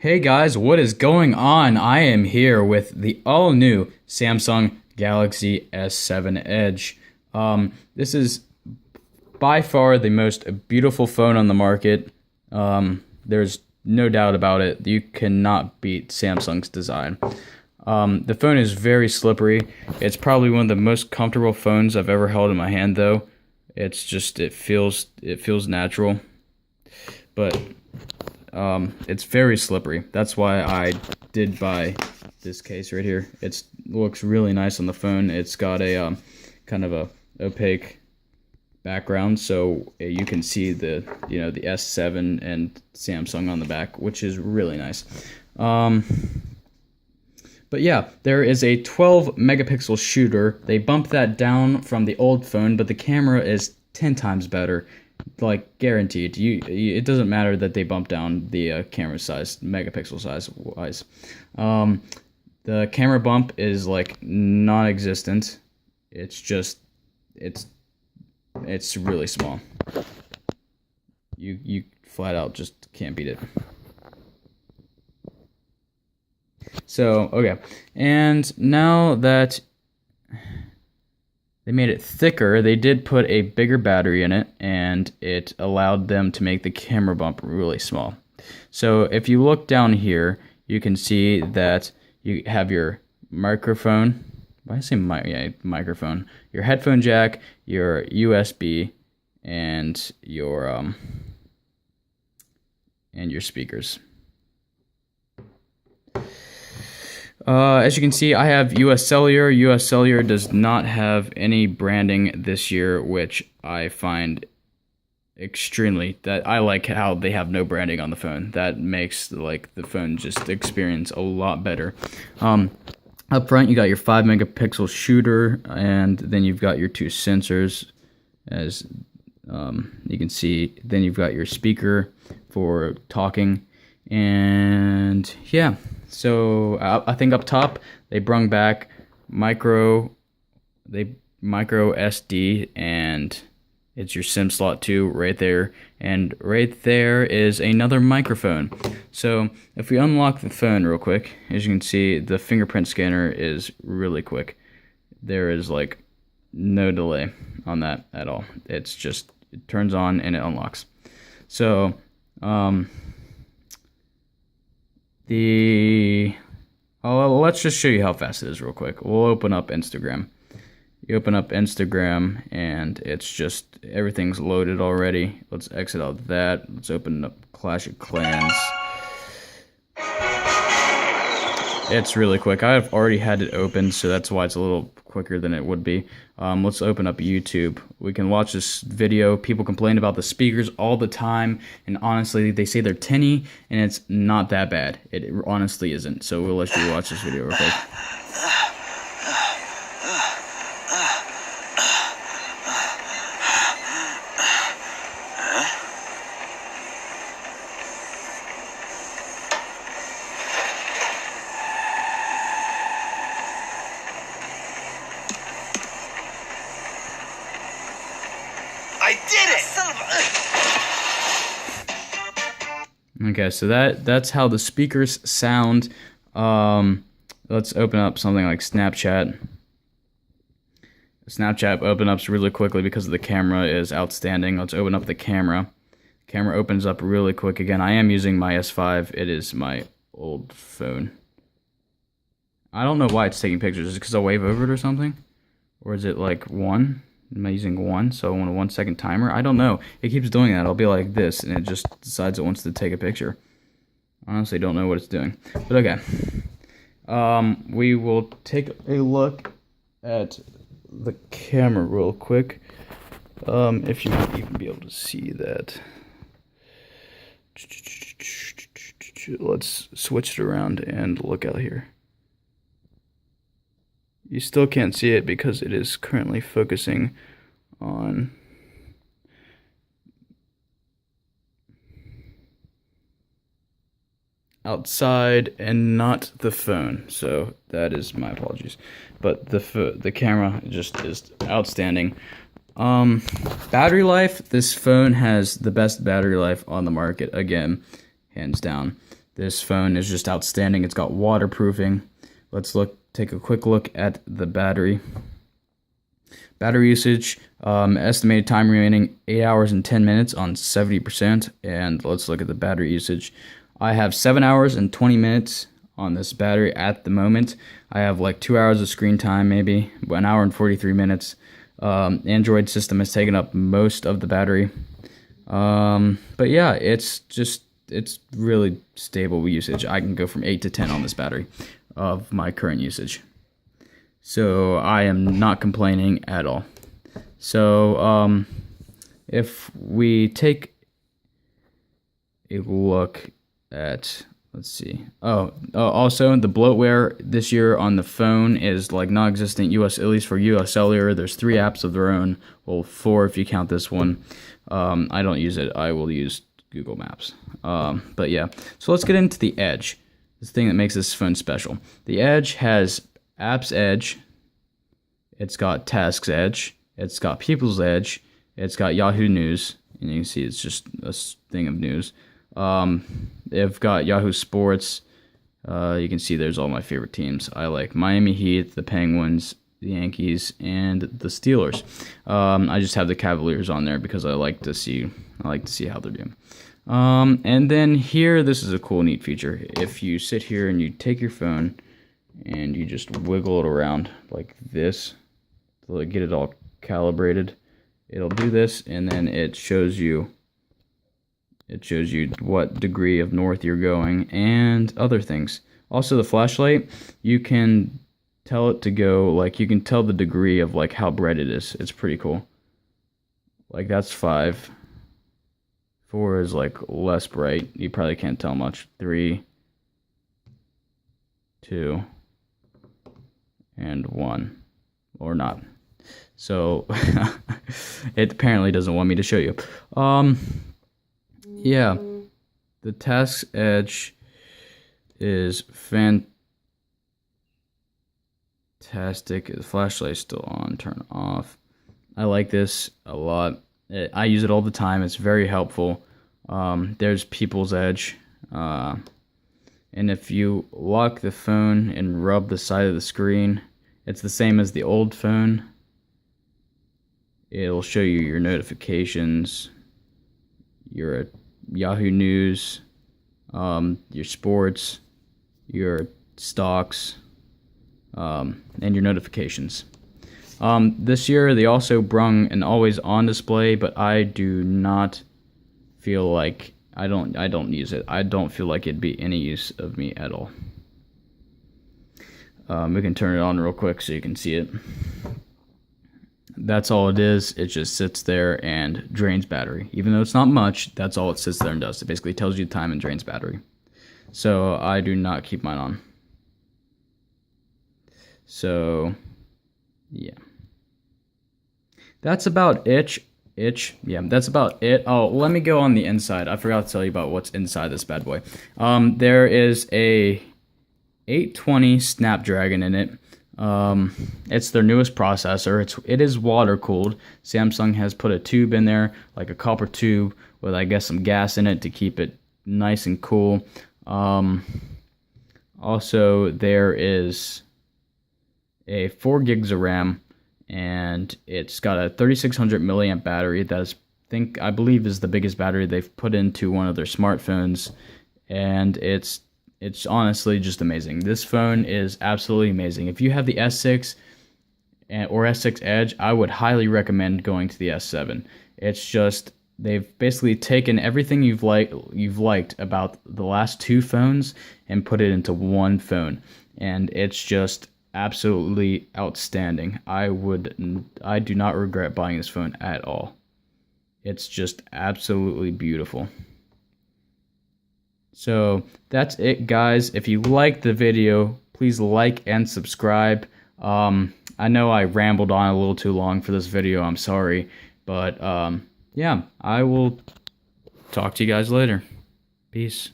Hey guys, what is going on? I am here with the all-new Samsung Galaxy S7 Edge. This is by far the most beautiful phone on the market. There's no doubt about it. You cannot beat Samsung's design. The phone is very slippery. It's probably one of the most comfortable phones I've ever held in my hand, though. It feels natural, but it's very slippery. That's why I did buy this case right here. It looks really nice on the phone. It's got a kind of a opaque background, so you can see the the S7 and Samsung on the back, which is really nice. But yeah, there is a 12 megapixel shooter. They bumped that down from the old phone, but the camera is 10 times better. Like, guaranteed. It doesn't matter that they bumped down the camera size, megapixel size wise. The camera bump is like non-existent. It's really small. You flat out just can't beat it. So, okay. And now that they made it thicker, they did put a bigger battery in it, and it allowed them to make the camera bump really small. So if you look down here, you can see that you have your microphone. Why did I say microphone? Your headphone jack, your USB, and your speakers. As you can see, I have US Cellular. US Cellular does not have any branding this year, which I find I like how they have no branding on the phone. That makes the phone just experience a lot better. Up front, you got your 5 megapixel shooter, and then you've got your two sensors, as you can see. Then you've got your speaker for talking, and yeah. So I think up top they brung back micro SD, and it's your SIM slot too right there, and right there is another microphone. So if we unlock the phone real quick, as you can see, the fingerprint scanner is really quick. There is like no delay on that at all. It turns on and it unlocks. So let's just show you how fast it is real quick. We'll open up Instagram. You open up Instagram, and it's just everything's loaded already. Let's exit out that. Let's open up Clash of Clans. It's really quick. I've already had it open, so that's why it's a little quicker than it would be. Let's open up YouTube. We can watch this video. People complain about the speakers all the time, and honestly, they say they're tinny, and it's not that bad. It honestly isn't. So we'll let you watch this video real quick. I did it! Okay, so that's how the speakers sound. Let's open up something like Snapchat. Snapchat opens up really quickly because the camera is outstanding. Let's open up the camera. Camera opens up really quick again. I am using my S5. It is my old phone. I don't know why it's taking pictures. Is it because I wave over it or something? Or is it like 1? Am I using 1? So I want a 1 second timer? I don't know. It keeps doing that. I'll be like this, and it just decides it wants to take a picture. Honestly, don't know what it's doing. But okay. We will take a look at the camera real quick. If you can even be able to see that. Let's switch it around and look out here. You still can't see it because it is currently focusing on outside and not the phone. So that is my apologies. But the camera just is outstanding. Battery life, this phone has the best battery life on the market, again, hands down. This phone is just outstanding. It's got waterproofing. Let's take a quick look at the battery. Battery usage, estimated time remaining 8 hours and 10 minutes on 70%. And let's look at the battery usage. I have 7 hours and 20 minutes on this battery at the moment. I have like 2 hours of screen time, maybe 1 hour and 43 minutes. Android system has taken up most of the battery. But yeah, it's really stable usage. I can go from 8 to 10 on this battery of my current usage. So I am not complaining at all. So if we take a look at, let's see. Also the bloatware this year on the phone is like non-existent. At least for US Cellular, there's 3 apps of their own. Well, 4 if you count this one. I don't use it. I will use Google Maps. But yeah, so let's get into the Edge. This thing that makes this phone special. The Edge has Apps Edge. It's got Tasks Edge. It's got People's Edge. It's got Yahoo News. And you can see it's just a thing of news. They've got Yahoo Sports. You can see there's all my favorite teams. I like Miami Heat, the Penguins, the Yankees, and the Steelers. I just have the Cavaliers on there because I like to see how they're doing. And then here, this is a cool, neat feature. If you sit here and you take your phone and you just wiggle it around like this to get it all calibrated, it'll do this, and then it shows you what degree of north you're going and other things. Also, the flashlight, you can tell it to go, like, you can tell the degree of like how bright it is. It's pretty cool. Like, that's 5. 4 is like less bright. You probably can't tell much. 3, 2, and 1, or not. So it apparently doesn't want me to show you. Yeah, the Tasks Edge is fantastic. The flashlight's still on, turn off. I like this a lot. I use it all the time. It's very helpful. There's People's Edge. And if you lock the phone and rub the side of the screen, it's the same as the old phone. It'll show you your notifications, your Yahoo News, your sports, your stocks, and your notifications. This year they also brung an always on display, but I do not feel like I don't use it. I don't feel like it'd be any use of me at all. We can turn it on real quick so you can see it. That's all it is. It just sits there and drains battery. Even though it's not much, that's all it sits there and does. It basically tells you the time and drains battery. So I do not keep mine on. So yeah, that's about it. Yeah, that's about it. Oh, let me go on the inside. I forgot to tell you about what's inside this bad boy. There is a 820 Snapdragon in it. It's their newest processor. It is water cooled. Samsung has put a tube in there, like a copper tube with, I guess, some gas in it to keep it nice and cool. Also, there is a 4 gigs of RAM, and it's got a 3600 milliamp battery. I believe is the biggest battery they've put into one of their smartphones, and it's honestly just amazing. This phone is absolutely amazing. If you have the S6 or S6 Edge, I would highly recommend going to the S7. It's just, they've basically taken everything you've liked about the last 2 phones and put it into one phone, and it's just absolutely outstanding. I do not regret buying this phone at all. It's just absolutely beautiful. So that's it, guys. If you liked the video, please like and subscribe. I know I rambled on a little too long for this video. I'm sorry, but yeah, I will talk to you guys later. Peace.